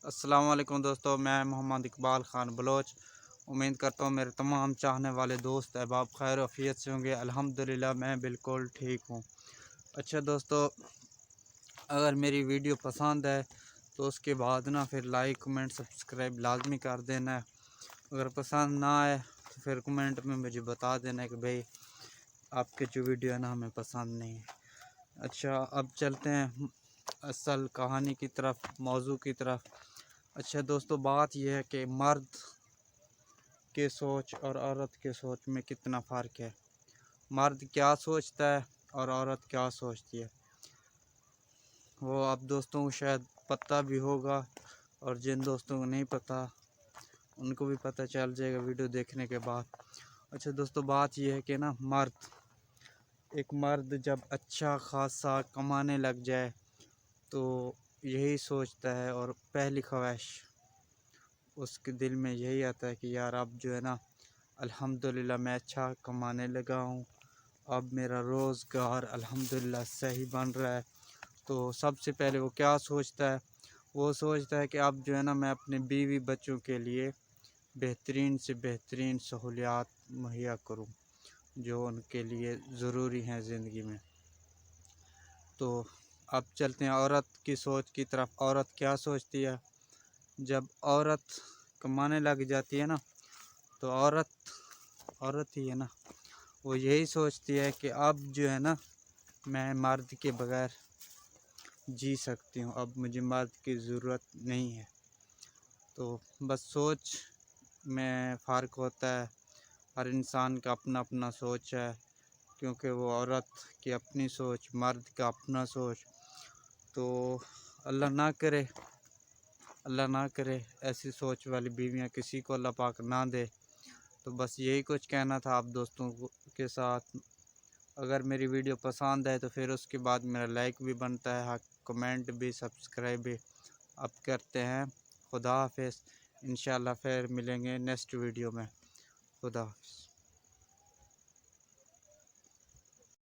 अस्सलाम वालेकुम दोस्तों, मैं मोहम्मद इकबाल ख़ान बलोच। उम्मीद करता हूँ मेरे तमाम चाहने वाले दोस्त अहबाब खैर आफियत से होंगे। अल्हम्दुलिल्लाह मैं बिल्कुल ठीक हूँ। अच्छा दोस्तों, अगर मेरी वीडियो पसंद है तो उसके बाद ना फिर लाइक कमेंट सब्सक्राइब लाजमी कर देना है। अगर पसंद ना आए तो फिर कमेंट में मुझे बता देना है कि भाई आपके जो वीडियो है ना हमें पसंद नहीं है। अच्छा, अब चलते हैं असल कहानी की तरफ, मौजू की तरफ। अच्छा दोस्तों, बात यह है कि मर्द के सोच और औरत के सोच में कितना फ़र्क है। मर्द क्या सोचता है और औरत क्या सोचती है, वो आप दोस्तों को शायद पता भी होगा, और जिन दोस्तों को नहीं पता उनको भी पता चल जाएगा वीडियो देखने के बाद। अच्छा दोस्तों, बात यह है कि ना एक मर्द जब अच्छा खासा कमाने लग जाए तो यही सोचता है, और पहली ख्वाहिश उसके दिल में यही आता है कि यार अब जो है ना अल्हम्दुलिल्लाह मैं अच्छा कमाने लगा हूँ, अब मेरा रोज़गार अल्हम्दुलिल्लाह सही बन रहा है। तो सबसे पहले वो क्या सोचता है, वो सोचता है कि अब जो है ना मैं अपने बीवी बच्चों के लिए बेहतरीन से बेहतरीन सहूलियात मुहैया करूँ जो उनके लिए ज़रूरी हैं ज़िंदगी में। तो अब चलते हैं औरत की सोच की तरफ। औरत क्या सोचती है, जब औरत कमाने लग जाती है ना तो औरत ही है ना, वो यही सोचती है कि अब जो है ना मैं मर्द के बगैर जी सकती हूँ, अब मुझे मर्द की ज़रूरत नहीं है। तो बस सोच में फ़र्क होता है, हर इंसान का अपना अपना सोच है, क्योंकि वो औरत की अपनी सोच, मर्द का अपना सोच। तो अल्लाह ना करे ऐसी सोच वाली बीवियाँ किसी को अल्लाह पाक ना दे। तो बस यही कुछ कहना था आप दोस्तों के साथ। अगर मेरी वीडियो पसंद है तो फिर उसके बाद मेरा लाइक भी बनता है, हाँ कमेंट भी, सब्सक्राइब भी अब करते हैं। खुदा हाफिज़। इंशाल्लाह फिर मिलेंगे नेक्स्ट वीडियो में। खुदा हाफिज़।